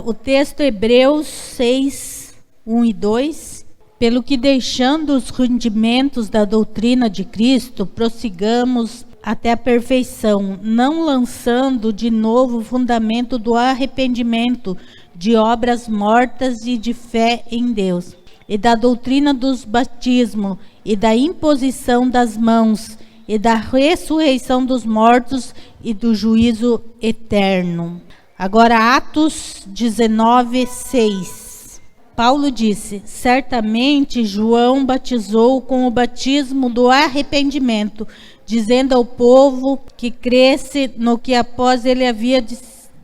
O texto Hebreus 6, 1 e 2. Pelo que, deixando os rudimentos da doutrina de Cristo, prossigamos até a perfeição, não lançando de novo o fundamento do arrependimento de obras mortas e de fé em Deus, e da doutrina dos batismos, e da imposição das mãos, e da ressurreição dos mortos e do juízo eterno. Agora, Atos 19, 6. Paulo disse: certamente João batizou com o batismo do arrependimento, dizendo ao povo que cresce no que após ele havia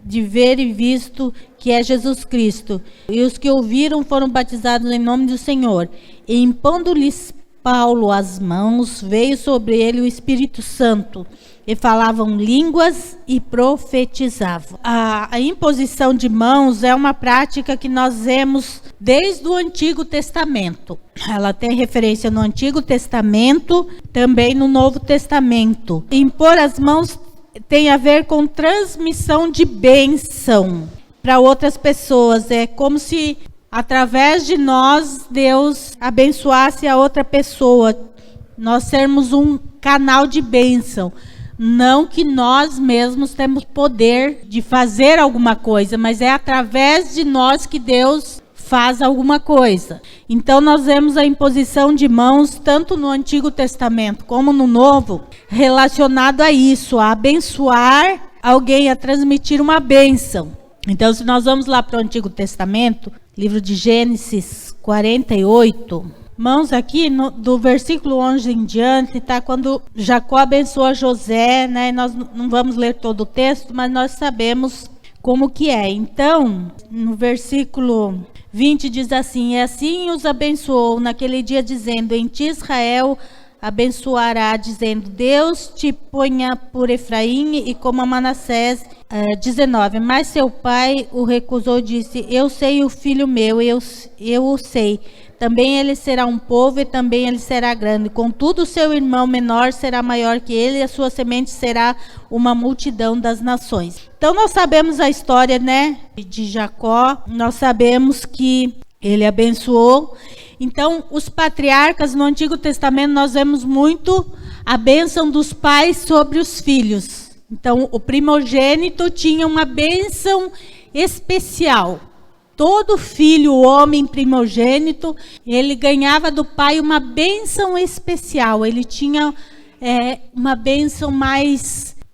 de ver e visto, que é Jesus Cristo. E os que ouviram foram batizados em nome do Senhor. E impondo-lhes Paulo as mãos, veio sobre ele o Espírito Santo, e falavam línguas e profetizavam. A imposição de mãos é uma prática que nós vemos desde o Antigo Testamento. Ela tem referência no Antigo Testamento, também no Novo Testamento. Impor as mãos tem a ver com transmissão de bênção para outras pessoas. É como se através de nós Deus abençoasse a outra pessoa. Nós sermos um canal de bênção. Não que nós mesmos temos poder de fazer alguma coisa, mas é através de nós que Deus faz alguma coisa. Então nós vemos a imposição de mãos, tanto no Antigo Testamento como no Novo, relacionado a isso, a abençoar alguém, a transmitir uma bênção. Então, se nós vamos lá para o Antigo Testamento, livro de Gênesis 48, mãos aqui, do versículo 11 em diante, está quando Jacó abençoa José, né? Nós não vamos ler todo o texto, mas nós sabemos como que é. Então, no versículo 20 diz assim: e assim os abençoou naquele dia, dizendo: em ti Israel abençoará, dizendo: Deus te ponha por Efraim e como a Manassés. 19, mas seu pai o recusou, disse: eu sei o filho meu, eu o sei. Também ele será um povo e também ele será grande. Contudo, seu irmão menor será maior que ele e a sua semente será uma multidão das nações. Então nós sabemos a história, né, de Jacó. Nós sabemos que ele abençoou. Então os patriarcas no Antigo Testamento nós vemos muito a bênção dos pais sobre os filhos. Então o primogênito tinha uma bênção especial. Todo filho, homem primogênito, ele ganhava do pai uma bênção especial. Ele tinha uma bênção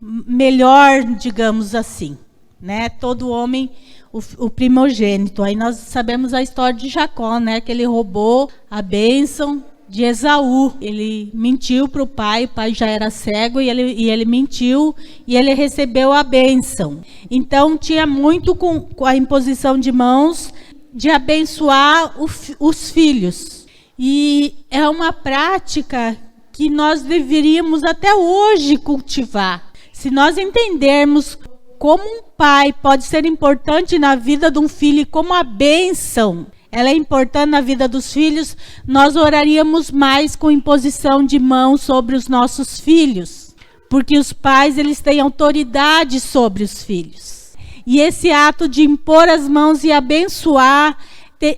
melhor, digamos assim, né? Todo homem, o primogênito. Aí nós sabemos a história de Jacó, né? Que ele roubou a bênção de Esaú. Ele mentiu para o pai já era cego e ele mentiu e ele recebeu a bênção. Então tinha muito com a imposição de mãos de abençoar os filhos. E é uma prática que nós deveríamos até hoje cultivar. Se nós entendermos como um pai pode ser importante na vida de um filho e como a bênção ela é importante na vida dos filhos, nós oraríamos mais com imposição de mãos sobre os nossos filhos. Porque os pais, eles têm autoridade sobre os filhos. E esse ato de impor as mãos e abençoar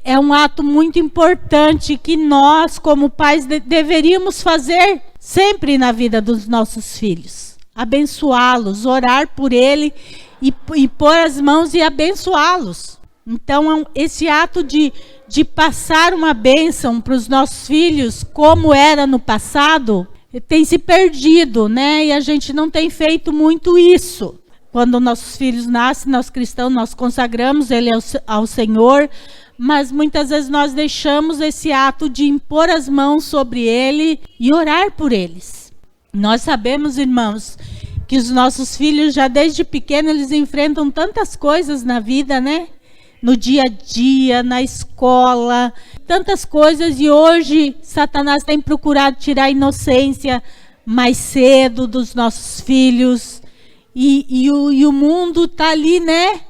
é um ato muito importante que nós, como pais, deveríamos fazer sempre na vida dos nossos filhos. Abençoá-los, orar por ele e pôr as mãos e abençoá-los. Então, esse ato de passar uma bênção para os nossos filhos, como era no passado, tem se perdido, né? E a gente não tem feito muito isso. Quando nossos filhos nascem, nós cristãos, nós consagramos ele ao Senhor, mas muitas vezes nós deixamos esse ato de impor as mãos sobre ele e orar por eles. Nós sabemos, irmãos, que os nossos filhos já desde pequenos, eles enfrentam tantas coisas na vida, né? No dia a dia, na escola, tantas coisas. E hoje, Satanás tem procurado tirar a inocência mais cedo dos nossos filhos. E o mundo está ali, né?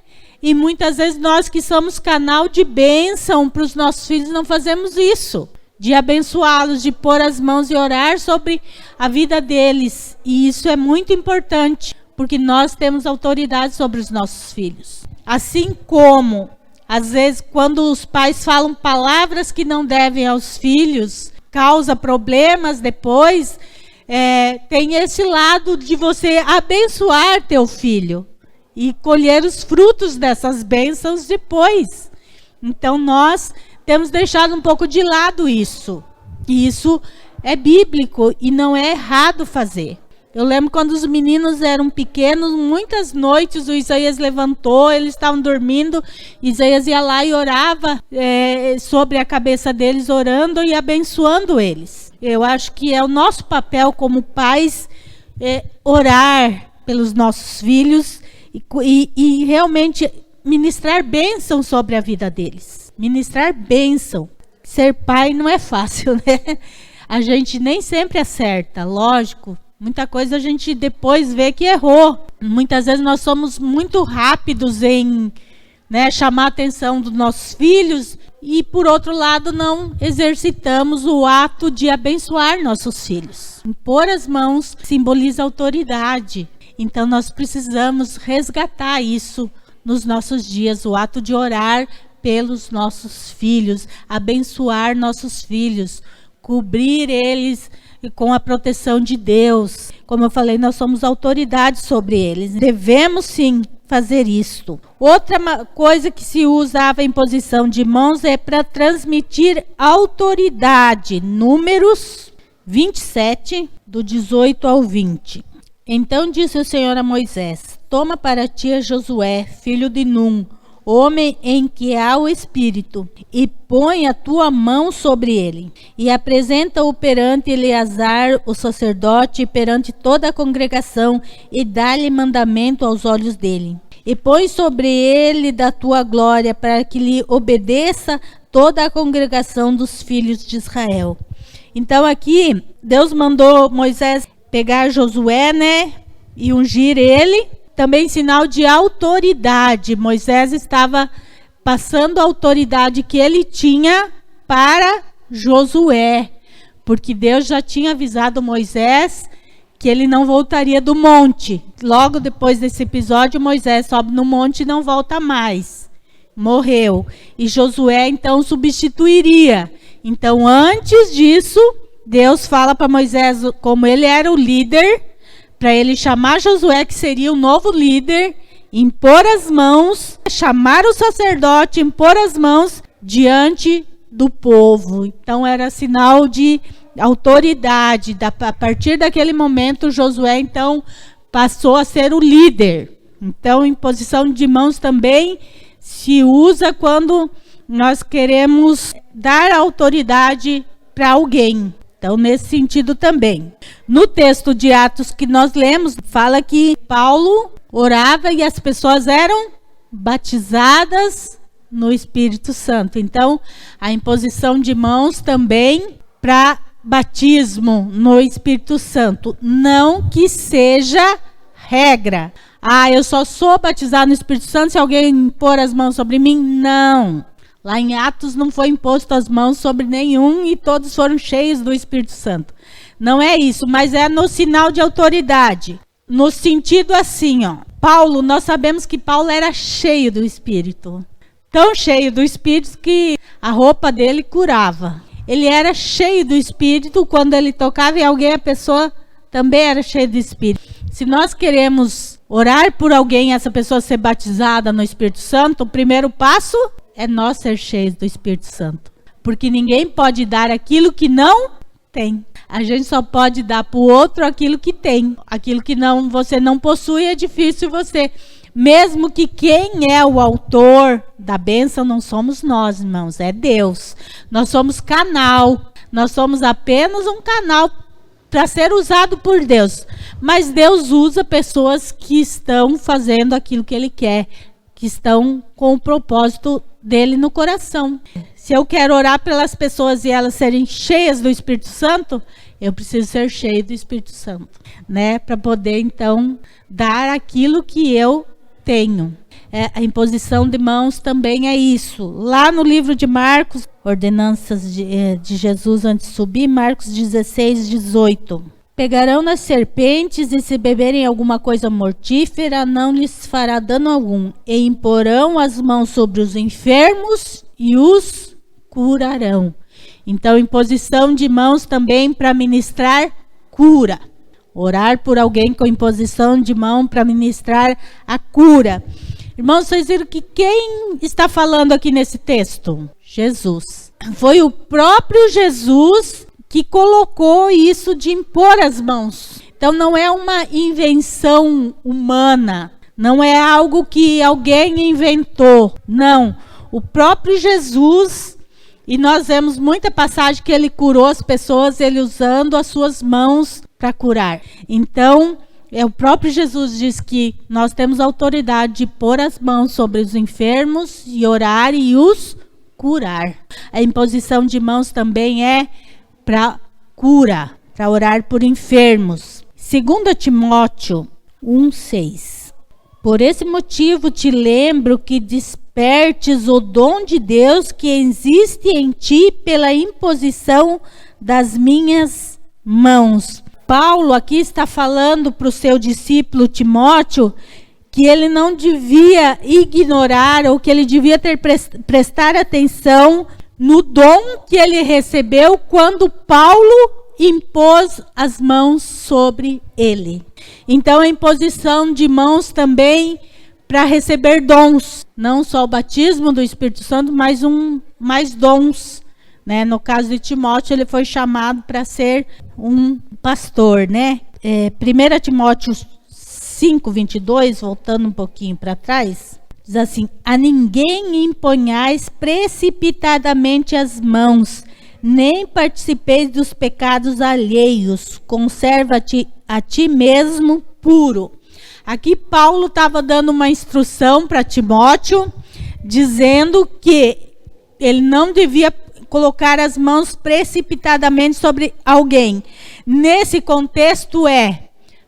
E muitas vezes nós que somos canal de bênção para os nossos filhos, não fazemos isso. De abençoá-los, de pôr as mãos e orar sobre a vida deles. E isso é muito importante, porque nós temos autoridade sobre os nossos filhos. Assim como, às vezes, quando os pais falam palavras que não devem aos filhos, causa problemas depois, tem esse lado de você abençoar teu filho e colher os frutos dessas bênçãos depois. Então, nós temos deixado um pouco de lado isso. E isso é bíblico e não é errado fazer. Eu lembro quando os meninos eram pequenos, muitas noites o Isaías levantou, eles estavam dormindo, Isaías ia lá e orava sobre a cabeça deles, orando e abençoando eles. Eu acho que é o nosso papel como pais orar pelos nossos filhos e realmente ministrar bênção sobre a vida deles. Ministrar bênção. Ser pai não é fácil, né? A gente nem sempre acerta, lógico. Muita coisa a gente depois vê que errou. Muitas vezes nós somos muito rápidos em chamar a atenção dos nossos filhos e, por outro lado, não exercitamos o ato de abençoar nossos filhos. Impor as mãos simboliza autoridade. Então, nós precisamos resgatar isso nos nossos dias, o ato de orar pelos nossos filhos, abençoar nossos filhos, cobrir eles com a proteção de Deus. Como eu falei, nós somos autoridade sobre eles. Devemos sim fazer isto. Outra coisa que se usava em posição de mãos é para transmitir autoridade. Números 27, do 18 ao 20. Então disse o Senhor a Moisés: toma para ti a Josué, filho de Num, homem em que há o Espírito, e põe a tua mão sobre ele, e apresenta-o perante Eleazar, o sacerdote, e perante toda a congregação, e dá-lhe mandamento aos olhos dele. E põe sobre ele da tua glória, para que lhe obedeça toda a congregação dos filhos de Israel. Então aqui, Deus mandou Moisés pegar Josué, e ungir ele. Também sinal de autoridade. Moisés estava passando a autoridade que ele tinha para Josué, porque Deus já tinha avisado Moisés que ele não voltaria do monte. Logo depois desse episódio, Moisés sobe no monte e não volta mais. Morreu. E Josué então substituiria. Então, antes disso, Deus fala para Moisés, como ele era o líder, para ele chamar Josué, que seria o novo líder, impor as mãos, chamar o sacerdote, impor as mãos diante do povo. Então era sinal de autoridade. A partir daquele momento, Josué então passou a ser o líder. Então, imposição de mãos também se usa quando nós queremos dar autoridade para alguém. Então, nesse sentido também. No texto de Atos que nós lemos, fala que Paulo orava e as pessoas eram batizadas no Espírito Santo. Então, a imposição de mãos também para batismo no Espírito Santo. Não que seja regra. Eu só sou batizado no Espírito Santo se alguém impor as mãos sobre mim. Não. Lá em Atos não foi imposto as mãos sobre nenhum e todos foram cheios do Espírito Santo. Não é isso, mas é no sinal de autoridade. No sentido assim, Paulo, nós sabemos que Paulo era cheio do Espírito. Tão cheio do Espírito que a roupa dele curava. Ele era cheio do Espírito, quando ele tocava em alguém, a pessoa também era cheia do Espírito. Se nós queremos orar por alguém, essa pessoa ser batizada no Espírito Santo, o primeiro passo é nós ser cheios do Espírito Santo. Porque ninguém pode dar aquilo que não tem. A gente só pode dar para o outro aquilo que tem. Aquilo que você não possui é difícil você. Mesmo que quem é o autor da bênção não somos nós, irmãos, é Deus. Nós somos canal. Nós somos apenas um canal para ser usado por Deus. Mas Deus usa pessoas que estão fazendo aquilo que Ele quer, que estão com o propósito dele no coração. Se eu quero orar pelas pessoas e elas serem cheias do Espírito Santo, eu preciso ser cheio do Espírito Santo, para poder então dar aquilo que eu tenho. A imposição de mãos também é isso. Lá no livro de Marcos, ordenanças de Jesus antes de subir, Marcos 16, 18. pegarão nas serpentes, e se beberem alguma coisa mortífera, não lhes fará dano algum. E imporão as mãos sobre os enfermos e os curarão. Então, imposição de mãos também para ministrar cura. Orar por alguém com imposição de mão para ministrar a cura. Irmãos, vocês viram que quem está falando aqui nesse texto? Jesus. Foi o próprio Jesus que colocou isso de impor as mãos. Então não é uma invenção humana, não é algo que alguém inventou. Não, o próprio Jesus, e nós vemos muita passagem que ele curou as pessoas, ele usando as suas mãos para curar. Então, o próprio Jesus diz que nós temos autoridade de pôr as mãos sobre os enfermos e orar e os curar. A imposição de mãos também é para cura, para orar por enfermos. 2 Timóteo 1:6. Por esse motivo te lembro que despertes o dom de Deus que existe em ti pela imposição das minhas mãos. Paulo aqui está falando para o seu discípulo Timóteo que ele não devia ignorar, ou que ele devia prestar atenção no dom que ele recebeu quando Paulo impôs as mãos sobre ele. Então, a imposição de mãos também para receber dons, não só o batismo do Espírito Santo, mas mais dons, né? No caso de Timóteo, ele foi chamado para ser um pastor, né? 1 Timóteo 5:22, voltando um pouquinho para trás, diz assim: a ninguém imponhais precipitadamente as mãos, nem participeis dos pecados alheios, conserva-te a ti mesmo puro. Aqui Paulo estava dando uma instrução para Timóteo, dizendo que ele não devia colocar as mãos precipitadamente sobre alguém. Nesse contexto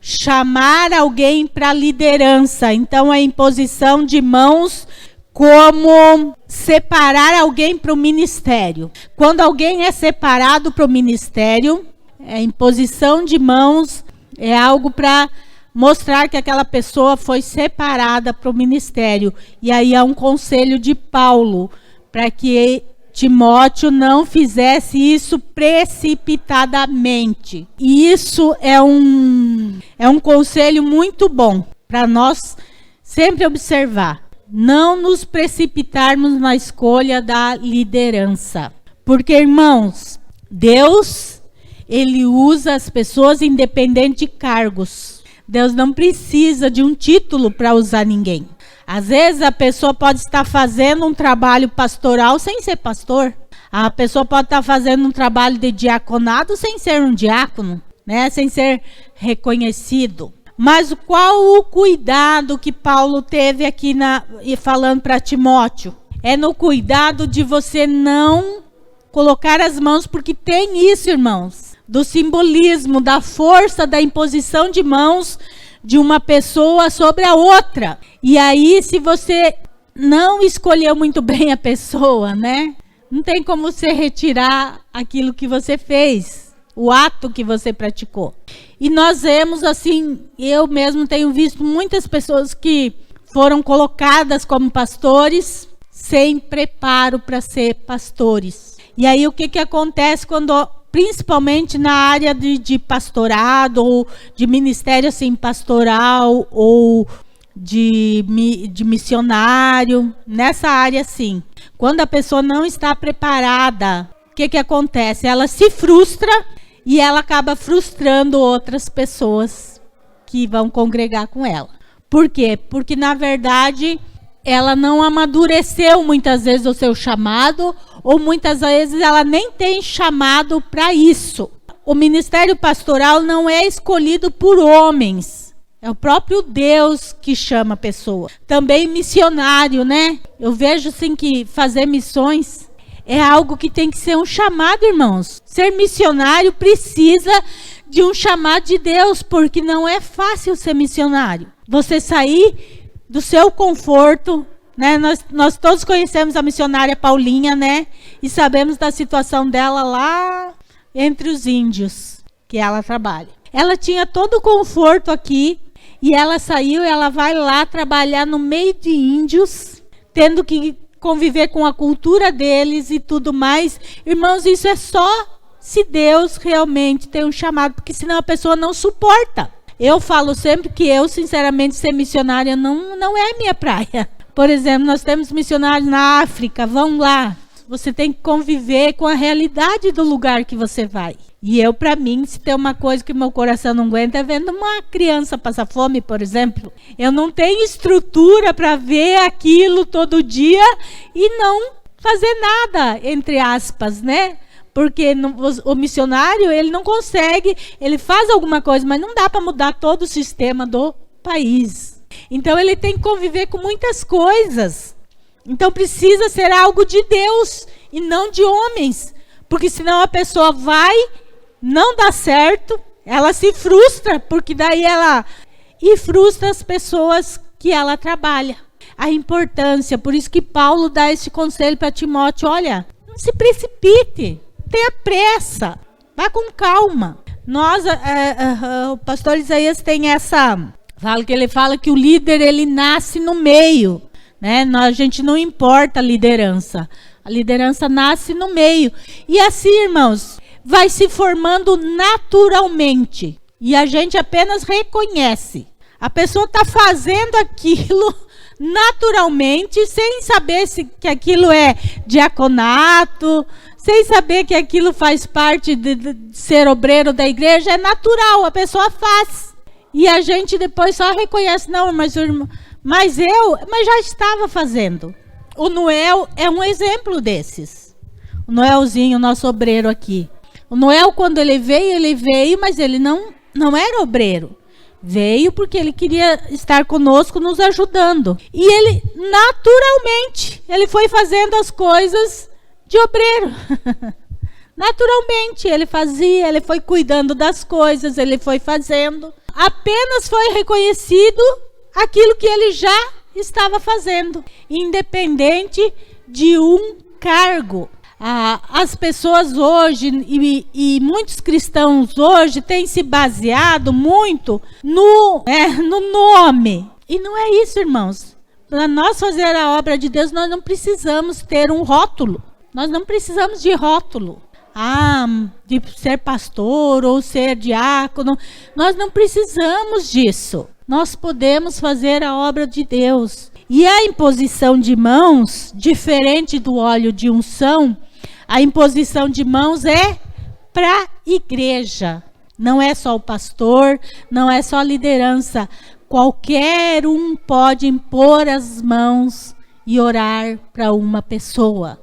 chamar alguém para liderança. Então, a imposição de mãos como separar alguém para o ministério. Quando alguém é separado para o ministério, a imposição de mãos é algo para mostrar que aquela pessoa foi separada para o ministério. E aí há um conselho de Paulo para que Timóteo não fizesse isso precipitadamente. E isso é um conselho muito bom para nós sempre observar. Não nos precipitarmos na escolha da liderança. Porque, irmãos, Deus, ele usa as pessoas independente de cargos. Deus não precisa de um título para usar ninguém. Às vezes a pessoa pode estar fazendo um trabalho pastoral sem ser pastor. A pessoa pode estar fazendo um trabalho de diaconado sem ser um diácono, né? Sem ser reconhecido. Mas qual o cuidado que Paulo teve aqui falando para Timóteo? É no cuidado de você não colocar as mãos, porque tem isso, irmãos, do simbolismo, da força da imposição de mãos de uma pessoa sobre a outra. E aí, se você não escolheu muito bem a pessoa, né? Não tem como você retirar aquilo que você fez, o ato que você praticou. E nós vemos assim, eu mesmo tenho visto muitas pessoas que foram colocadas como pastores sem preparo para ser pastores. E aí, o que acontece quando, principalmente na área de pastorado, ou de ministério assim, pastoral, ou de missionário, nessa área sim. Quando a pessoa não está preparada, o que acontece? Ela se frustra e ela acaba frustrando outras pessoas que vão congregar com ela. Por quê? Porque, na verdade, ela não amadureceu muitas vezes o seu chamado, ou muitas vezes ela nem tem chamado para isso. O ministério pastoral não é escolhido por homens. É o próprio Deus que chama a pessoa. Também missionário, né? Eu vejo assim que fazer missões é algo que tem que ser um chamado, irmãos. Ser missionário precisa de um chamado de Deus, porque não é fácil ser missionário. Você sair do seu conforto, né? Nós todos conhecemos a missionária Paulinha, né? E sabemos da situação dela lá entre os índios que ela trabalha. Ela tinha todo o conforto aqui e ela saiu, ela vai lá trabalhar no meio de índios, tendo que conviver com a cultura deles e tudo mais. Irmãos, isso é só se Deus realmente tem um chamado, porque senão a pessoa não suporta. Eu falo sempre que eu, sinceramente, ser missionária não é minha praia. Por exemplo, nós temos missionários na África, vão lá. Você tem que conviver com a realidade do lugar que você vai. E eu, para mim, se tem uma coisa que meu coração não aguenta, é vendo uma criança passar fome, por exemplo. Eu não tenho estrutura para ver aquilo todo dia e não fazer nada, entre aspas, né? Porque o missionário, ele não consegue, ele faz alguma coisa, mas não dá para mudar todo o sistema do país. Então, ele tem que conviver com muitas coisas. Então, precisa ser algo de Deus e não de homens. Porque senão a pessoa vai, não dá certo, ela se frustra, porque daí ela... E frustra as pessoas que ela trabalha. A importância, por isso que Paulo dá esse conselho para Timóteo, olha, não se precipite, tenha pressa, vá com calma. Nós, o pastor Isaías tem essa... Ele fala que o líder, ele nasce no meio, né? A gente não importa a liderança nasce no meio. E assim, irmãos, vai se formando naturalmente. E a gente apenas reconhece. A pessoa está fazendo aquilo naturalmente, sem saber que aquilo é diaconato, sem saber que aquilo faz parte de ser obreiro da igreja. É natural, a pessoa faz. E a gente depois só reconhece, não, mas já estava fazendo. O Noel é um exemplo desses. O Noelzinho, nosso obreiro aqui. O Noel, quando ele veio, mas ele não era obreiro. Veio porque ele queria estar conosco, nos ajudando. E ele, naturalmente, ele foi fazendo as coisas de obreiro. Naturalmente, ele fazia, ele foi cuidando das coisas, ele foi fazendo. Apenas foi reconhecido aquilo que ele já estava fazendo, independente de um cargo. As pessoas hoje, e muitos cristãos hoje, têm se baseado muito no nome. E não é isso, irmãos. Para nós fazer a obra de Deus, nós não precisamos ter um rótulo. Nós não precisamos de rótulo. De ser pastor ou ser diácono. Nós não precisamos disso. Nós podemos fazer a obra de Deus. E a imposição de mãos, diferente do óleo de unção, a imposição de mãos é para a igreja. Não é só o pastor, não é só a liderança. Qualquer um pode impor as mãos e orar para uma pessoa.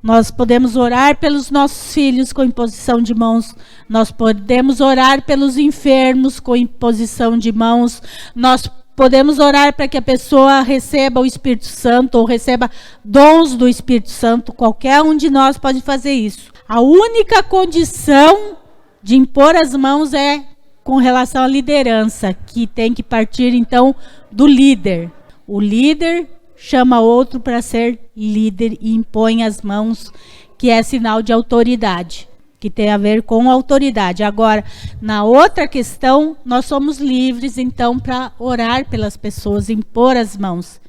Nós podemos orar pelos nossos filhos com imposição de mãos. Nós podemos orar pelos enfermos com imposição de mãos. Nós podemos orar para que a pessoa receba o Espírito Santo ou receba dons do Espírito Santo. Qualquer um de nós pode fazer isso. A única condição de impor as mãos é com relação à liderança, que tem que partir então do líder. O líder chama outro para ser líder e impõe as mãos, que é sinal de autoridade, que tem a ver com autoridade. Agora, na outra questão, nós somos livres, então, para orar pelas pessoas, impor as mãos.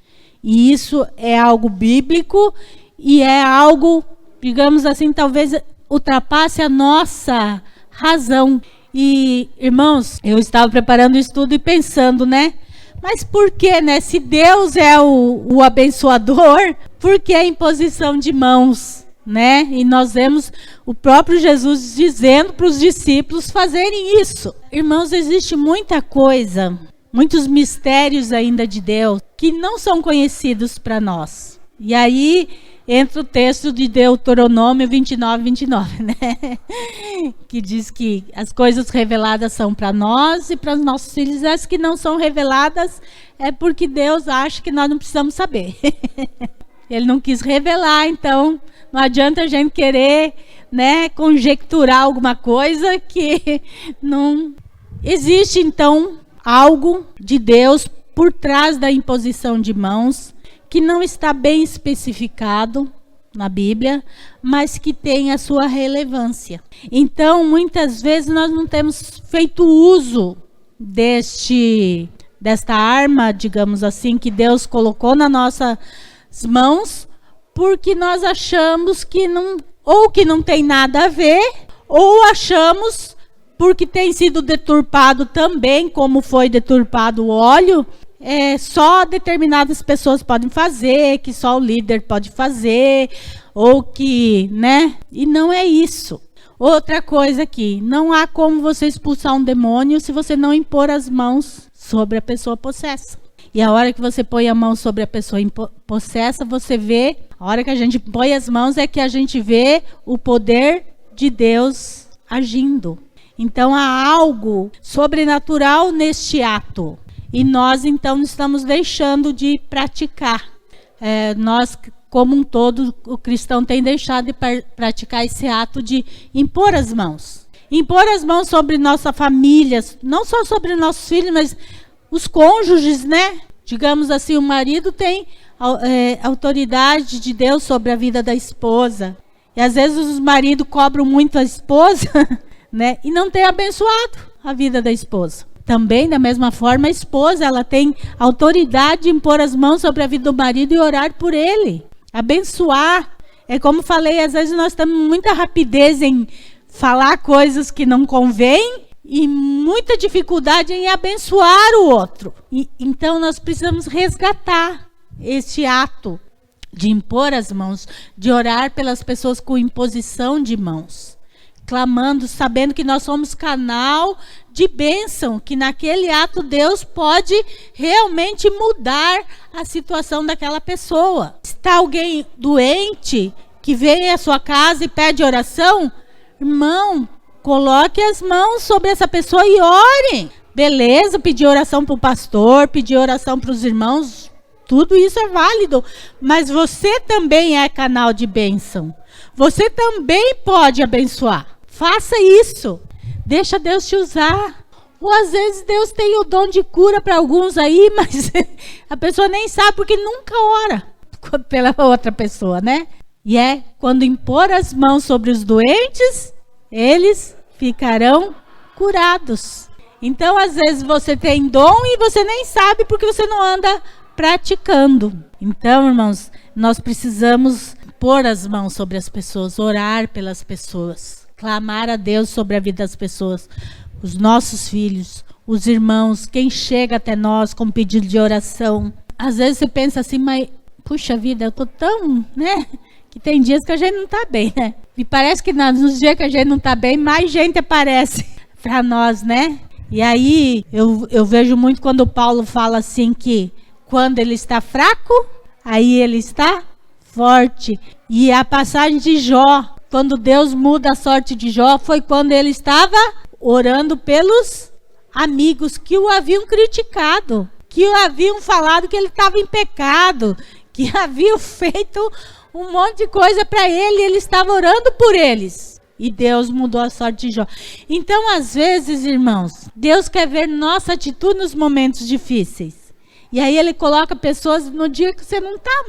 E isso é algo bíblico e é algo, digamos assim, talvez ultrapasse a nossa razão. E, irmãos, eu estava preparando o estudo e pensando, né? Mas por que, né? Se Deus é o abençoador, por que a imposição de mãos, né? E nós vemos o próprio Jesus dizendo para os discípulos fazerem isso. Irmãos, existe muita coisa, muitos mistérios ainda de Deus que não são conhecidos para nós. E aí entra o texto de Deuteronômio 29, né? Que diz que as coisas reveladas são para nós e para os nossos filhos. As que não são reveladas é porque Deus acha que nós não precisamos saber. Ele não quis revelar, então não adianta a gente querer, né, conjecturar alguma coisa que não existe. Então, algo de Deus por trás da imposição de mãos, que não está bem especificado, na Bíblia, mas que tem a sua relevância. Então, muitas vezes nós não temos feito uso desta arma, digamos assim, que Deus colocou nas nossas mãos, porque nós achamos que não tem nada a ver, ou achamos, porque tem sido deturpado também, como foi deturpado o óleo, só determinadas pessoas podem fazer, que só o líder pode fazer, ou que, né? E não é isso. Outra coisa aqui, não há como você expulsar um demônio se você não impor as mãos sobre a pessoa possessa. E a hora que você põe a mão sobre a pessoa possessa, você vê, a hora que a gente põe as mãos é que a gente vê o poder de Deus agindo. Então há algo sobrenatural neste ato. E nós, então, estamos deixando de praticar. Nós, como um todo, o cristão tem deixado de praticar esse ato de impor as mãos. Impor as mãos sobre nossa família, não só sobre nossos filhos, mas os cônjuges, né? Digamos assim, o marido tem autoridade de Deus sobre a vida da esposa. E às vezes os maridos cobram muito a esposa, né? E não tem abençoado a vida da esposa. Também, da mesma forma, a esposa, ela tem autoridade de impor as mãos sobre a vida do marido e orar por ele. Abençoar. É como falei, às vezes nós temos muita rapidez em falar coisas que não convém e muita dificuldade em abençoar o outro. Então, nós precisamos resgatar esse ato de impor as mãos, de orar pelas pessoas com imposição de mãos. Clamando, sabendo que nós somos canal de bênção, que naquele ato Deus pode realmente mudar a situação daquela pessoa. Se está alguém doente, que vem à sua casa e pede oração, irmão, coloque as mãos sobre essa pessoa e ore. Beleza, pedir oração para o pastor, pedir oração para os irmãos, tudo isso é válido, mas você também é canal de bênção. Você também pode abençoar. Faça isso. Deixa Deus te usar. Ou às vezes Deus tem o dom de cura para alguns aí, mas a pessoa nem sabe porque nunca ora pela outra pessoa, né? E quando impor as mãos sobre os doentes, eles ficarão curados. Então, às vezes você tem dom e você nem sabe porque você não anda praticando. Então, irmãos, nós precisamos pôr as mãos sobre as pessoas, orar pelas pessoas. Clamar a Deus sobre a vida das pessoas, os nossos filhos, os irmãos, quem chega até nós com pedido de oração. Às vezes você pensa assim, mas, puxa vida, eu tô tão, né? Que tem dias que a gente não tá bem, né? E parece que nos dias que a gente não tá bem, mais gente aparece para nós, né? E aí, eu vejo muito quando o Paulo fala assim que quando ele está fraco, aí ele está forte. E a passagem de Jó, quando Deus muda a sorte de Jó, foi quando ele estava orando pelos amigos que o haviam criticado, que o haviam falado que ele estava em pecado, que haviam feito um monte de coisa para ele, e ele estava orando por eles. E Deus mudou a sorte de Jó. Então, às vezes, irmãos, Deus quer ver nossa atitude nos momentos difíceis. E aí ele coloca pessoas no dia que você não está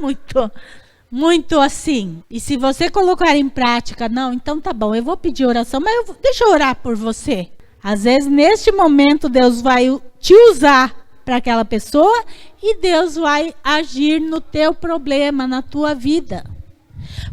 muito assim. E se você colocar em prática, não, então tá bom, eu vou pedir oração, mas deixa eu orar por você. Às vezes, neste momento, Deus vai te usar para aquela pessoa e Deus vai agir no teu problema, na tua vida.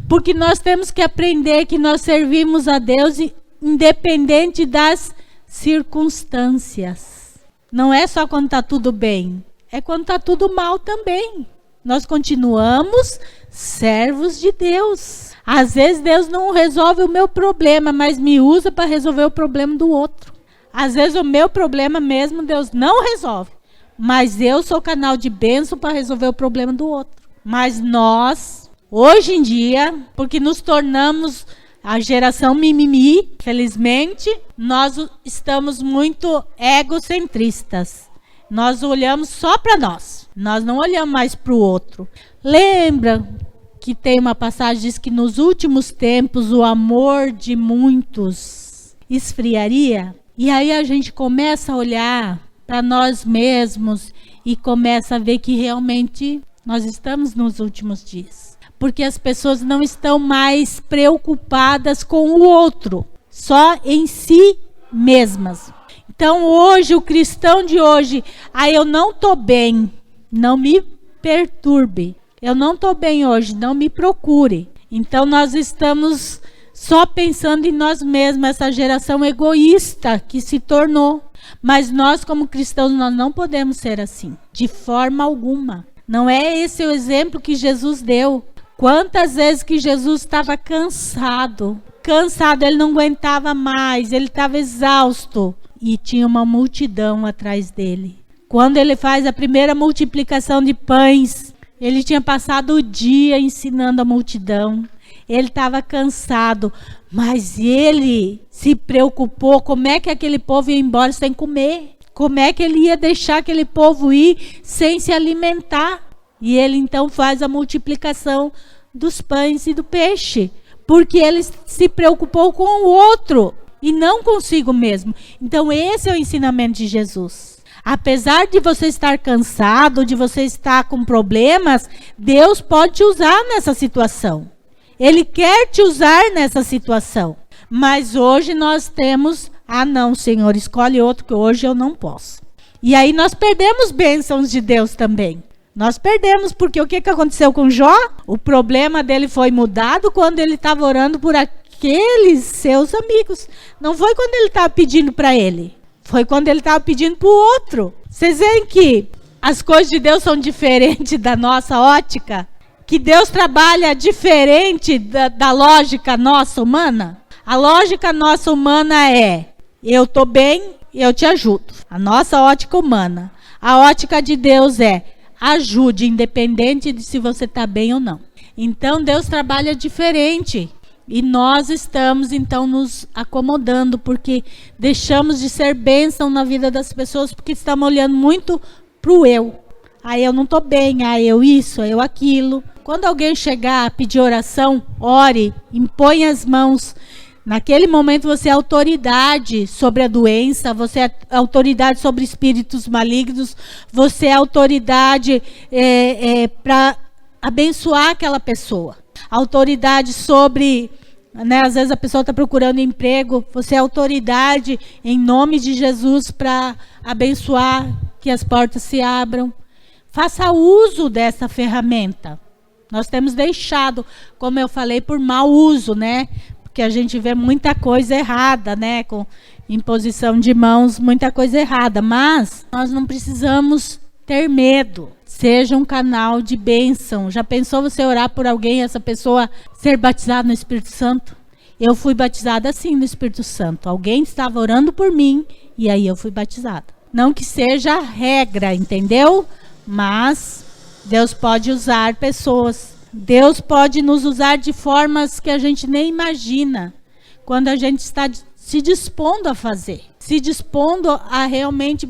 Porque nós temos que aprender que nós servimos a Deus independente das circunstâncias. Não é só quando está tudo bem, é quando está tudo mal também. Nós continuamos servos de Deus. Às vezes Deus não resolve o meu problema, mas me usa para resolver o problema do outro. Às vezes o meu problema mesmo Deus não resolve, mas eu sou canal de bênção para resolver o problema do outro. Mas nós, hoje em dia, porque nos tornamos a geração mimimi, felizmente, nós estamos muito egocentristas. Nós olhamos só para nós. Nós não olhamos mais para o outro. Lembra que tem uma passagem que diz que nos últimos tempos o amor de muitos esfriaria? E aí a gente começa a olhar para nós mesmos e começa a ver que realmente nós estamos nos últimos dias. porque as pessoas não estão mais preocupadas com o outro, só em si mesmas. Então hoje, o cristão de hoje, eu não estou bem, não me perturbe. Eu não estou bem hoje, não me procure. Então nós estamos só pensando em nós mesmos, essa geração egoísta que se tornou. Mas nós, como cristãos, nós não podemos ser assim, de forma alguma. Não é esse o exemplo que Jesus deu. Quantas vezes que Jesus estava cansado, ele não aguentava mais, ele estava exausto. E tinha uma multidão atrás dele. Quando ele faz a primeira multiplicação de pães, ele tinha passado o dia ensinando a multidão. Ele estava cansado, mas ele se preocupou como é que aquele povo ia embora sem comer. Como é que ele ia deixar aquele povo ir sem se alimentar? E ele então faz a multiplicação dos pães e do peixe, porque ele se preocupou com o outro e não consigo mesmo. Então esse é o ensinamento de Jesus. Apesar de você estar cansado, de você estar com problemas, Deus pode te usar nessa situação. Ele quer te usar nessa situação. Mas hoje nós temos, não, Senhor, escolhe outro que hoje eu não posso. E aí nós perdemos bênçãos de Deus também. Nós perdemos, porque o que aconteceu com Jó? O problema dele foi mudado quando ele estava orando por aqueles seus amigos. Não foi quando ele estava pedindo para ele. Foi quando ele estava pedindo para o outro. Vocês veem que as coisas de Deus são diferentes da nossa ótica? Que Deus trabalha diferente da lógica nossa humana? A lógica nossa humana é: eu estou bem, eu te ajudo. A nossa ótica humana. A ótica de Deus é: ajude, independente de se você está bem ou não. Então Deus trabalha diferente. E nós estamos então nos acomodando, porque deixamos de ser bênção na vida das pessoas, porque estamos olhando muito para o eu. Eu não estou bem, eu isso, eu aquilo. Quando alguém chegar a pedir oração, ore, impõe as mãos. Naquele momento você é autoridade sobre a doença, você é autoridade sobre espíritos malignos, você é autoridade para abençoar aquela pessoa. Autoridade sobre, às vezes a pessoa está procurando emprego, você é autoridade em nome de Jesus para abençoar, que as portas se abram. Faça uso dessa ferramenta. Nós temos deixado, como eu falei, por mau uso, Porque a gente vê muita coisa errada, com imposição de mãos, muita coisa errada. Mas nós não precisamos ter medo. Seja um canal de bênção. Já pensou você orar por alguém e essa pessoa ser batizada no Espírito Santo? Eu fui batizada assim no Espírito Santo. Alguém estava orando por mim e aí eu fui batizada. Não que seja regra, entendeu? Mas Deus pode usar pessoas. Deus pode nos usar de formas que a gente nem imagina. Quando a gente está se dispondo a fazer. Se dispondo a realmente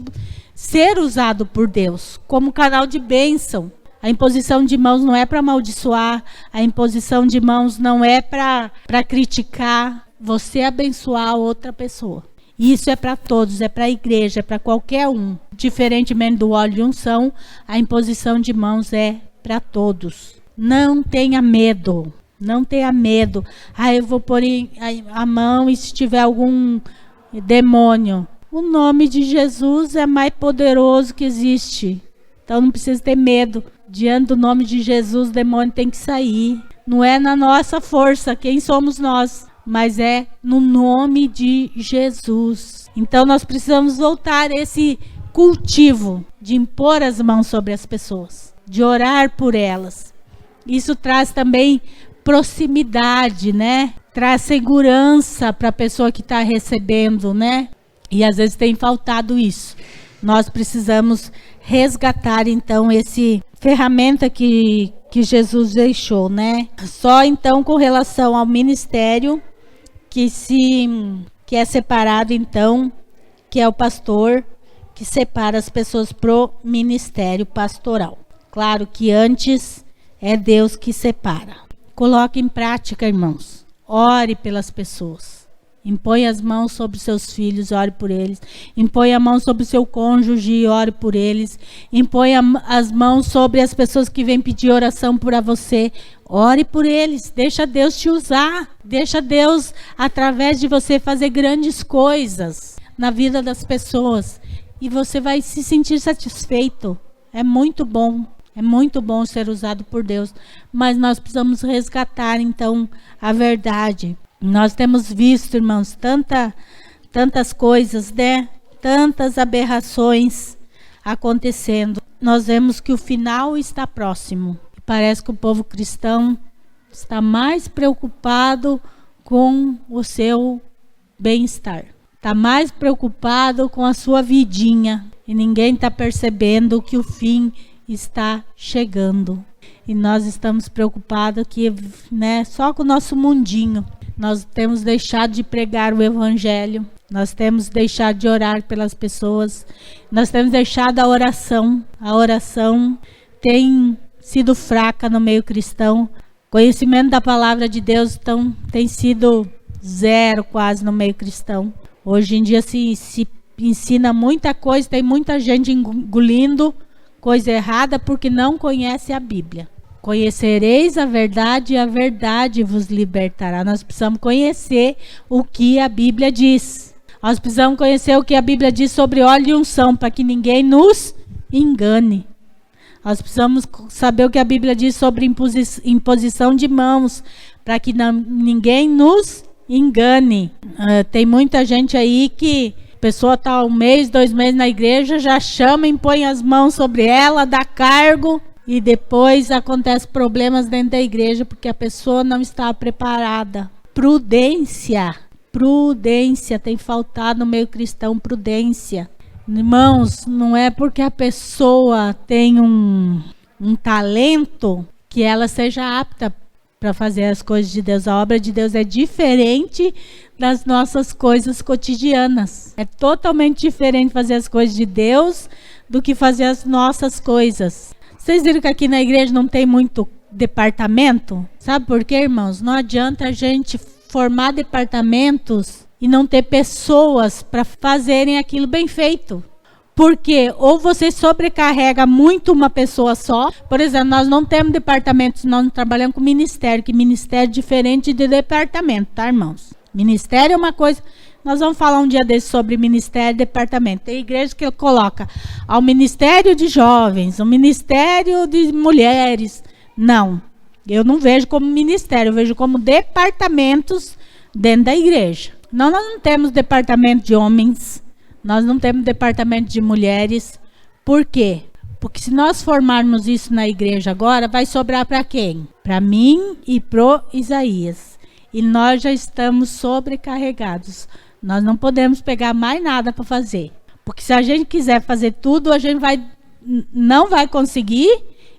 ser usado por Deus como canal de bênção. A imposição de mãos não é para amaldiçoar, a imposição de mãos não é para criticar, você abençoar outra pessoa. Isso é para todos, é para a igreja, é para qualquer um. Diferentemente do óleo de unção, a imposição de mãos é para todos. Não tenha medo, não tenha medo. Eu vou pôr a mão e se tiver algum demônio. O nome de Jesus é mais poderoso que existe. Então não precisa ter medo. Diante do nome de Jesus, o demônio tem que sair. Não é na nossa força, quem somos nós, mas é no nome de Jesus. Então nós precisamos voltar a esse cultivo de impor as mãos sobre as pessoas, de orar por elas. Isso traz também proximidade, Traz segurança para a pessoa que está recebendo, E às vezes tem faltado isso. Nós precisamos resgatar, então, esse ferramenta que Jesus deixou, Só, então, com relação ao ministério, que é separado, então, que é o pastor, que separa as pessoas pro ministério pastoral. Claro que antes é Deus que separa. Coloque em prática, irmãos. Ore pelas pessoas. Impõe as mãos sobre seus filhos, ore por eles. Impõe a mão sobre o seu cônjuge e ore por eles. Impõe as mãos sobre as pessoas que vêm pedir oração por você. Ore por eles. Deixa Deus te usar. Deixa Deus, através de você, fazer grandes coisas na vida das pessoas. E você vai se sentir satisfeito. É muito bom. É muito bom ser usado por Deus. Mas nós precisamos resgatar, então, a verdade. Nós temos visto, irmãos, tantas coisas, né? Tantas aberrações acontecendo. Nós vemos que o final está próximo. Parece que o povo cristão está mais preocupado com o seu bem-estar. Está mais preocupado com a sua vidinha. E ninguém está percebendo que o fim está chegando. E nós estamos preocupados que, né, só com o nosso mundinho. Nós temos deixado de pregar o evangelho. Nós temos deixado de orar pelas pessoas. Nós temos deixado a oração. A oração tem sido fraca no meio cristão. Conhecimento da palavra de Deus tem sido zero quase no meio cristão. Hoje em dia se ensina muita coisa. Tem muita gente engolindo coisa errada porque não conhece a Bíblia. Conhecereis a verdade e a verdade vos libertará. Nós precisamos conhecer o que a Bíblia diz. Nós precisamos conhecer o que a Bíblia diz sobre óleo e unção, para que ninguém nos engane. Nós precisamos saber o que a Bíblia diz sobre imposição de mãos, para que ninguém nos engane. Tem muita gente aí que a pessoa está 1 mês, 2 meses na igreja, já chama, impõe as mãos sobre ela, dá cargo. E depois acontecem problemas dentro da igreja porque a pessoa não está preparada. Prudência tem faltado no meio cristão, prudência. Irmãos, não é porque a pessoa tem um talento que ela seja apta para fazer as coisas de Deus. A obra de Deus é diferente das nossas coisas cotidianas. É totalmente diferente fazer as coisas de Deus do que fazer as nossas coisas. Vocês viram que aqui na igreja não tem muito departamento? Sabe por quê, irmãos? Não adianta a gente formar departamentos e não ter pessoas para fazerem aquilo bem feito. Porque ou você sobrecarrega muito uma pessoa só. Por exemplo, nós não temos departamentos, nós não trabalhamos com ministério, que ministério é diferente de departamento, tá, irmãos? Ministério é uma coisa... Nós vamos falar um dia desse sobre ministério e departamento. Tem igreja que coloca ao ministério de jovens, o ministério de mulheres. Não, eu não vejo como ministério, eu vejo como departamentos dentro da igreja. Nós não temos departamento de homens, nós não temos departamento de mulheres. Por quê? Porque se nós formarmos isso na igreja agora, vai sobrar para quem? Para mim e pro Isaías. E nós já estamos sobrecarregados. Nós não podemos pegar mais nada para fazer. Porque se a gente quiser fazer tudo, a gente não vai conseguir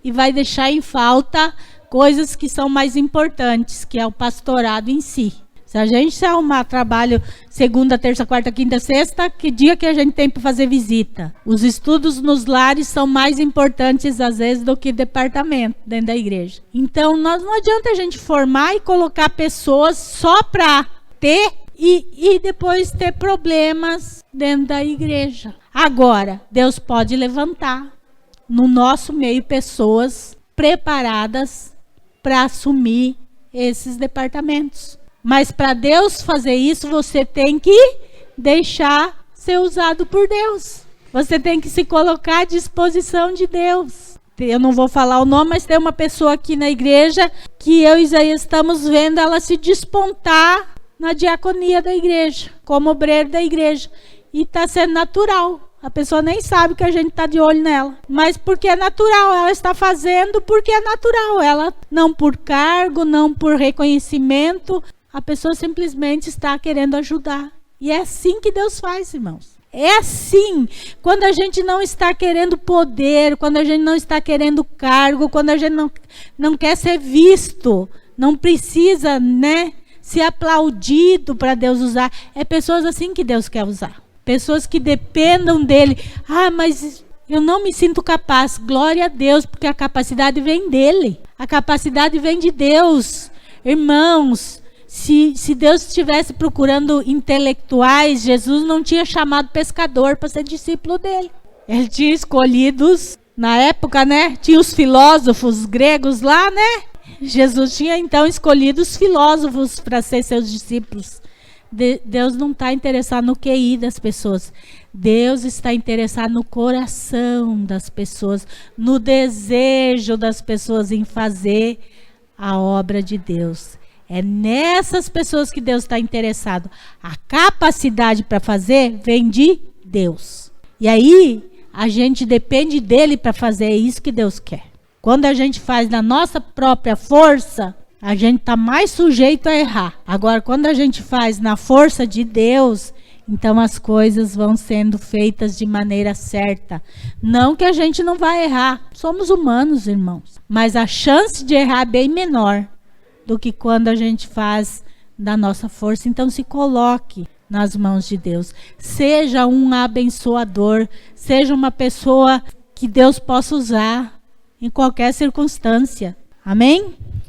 e vai deixar em falta coisas que são mais importantes, que é o pastorado em si. Se a gente se arrumar trabalho segunda, terça, quarta, quinta, sexta, que dia que a gente tem para fazer visita? Os estudos nos lares são mais importantes, às vezes, do que departamento dentro da igreja. Então, não adianta a gente formar e colocar pessoas só para ter e depois ter problemas dentro da igreja. Agora, Deus pode levantar no nosso meio pessoas preparadas para assumir esses departamentos. Mas para Deus fazer isso, você tem que deixar ser usado por Deus. Você tem que se colocar à disposição de Deus. Eu não vou falar o nome, mas tem uma pessoa aqui na igreja que eu e Isaías estamos vendo ela se despontar na diaconia da igreja, como obreiro da igreja. E está sendo natural. A pessoa nem sabe que a gente está de olho nela. Mas porque é natural, ela está fazendo porque é natural. Ela não por cargo, não por reconhecimento. A pessoa simplesmente está querendo ajudar. E é assim que Deus faz, irmãos. É assim. Quando a gente não está querendo poder, quando a gente não está querendo cargo, quando a gente não quer ser visto, não precisa, né, ser aplaudido para Deus usar. É pessoas assim que Deus quer usar. Pessoas que dependam dele. Ah, mas eu não me sinto capaz. Glória a Deus, porque a capacidade vem dele. A capacidade vem de Deus. Irmãos, Se Deus estivesse procurando intelectuais, Jesus não tinha chamado pescador para ser discípulo dele. Ele tinha escolhidos, na época, né? Tinha os filósofos gregos lá, né? Jesus tinha então escolhido os filósofos para ser seus discípulos. Deus não está interessado no QI das pessoas. Deus está interessado no coração das pessoas, no desejo das pessoas em fazer a obra de Deus. É nessas pessoas que Deus está interessado. A capacidade para fazer vem de Deus. E aí, a gente depende dele para fazer isso que Deus quer. Quando a gente faz na nossa própria força, a gente está mais sujeito a errar. Agora, quando a gente faz na força de Deus, então as coisas vão sendo feitas de maneira certa. Não que a gente não vai errar. Somos humanos, irmãos. Mas a chance de errar é bem menor do que quando a gente faz da nossa força. Então se coloque nas mãos de Deus. Seja um abençoador. Seja uma pessoa que Deus possa usar em qualquer circunstância. Amém?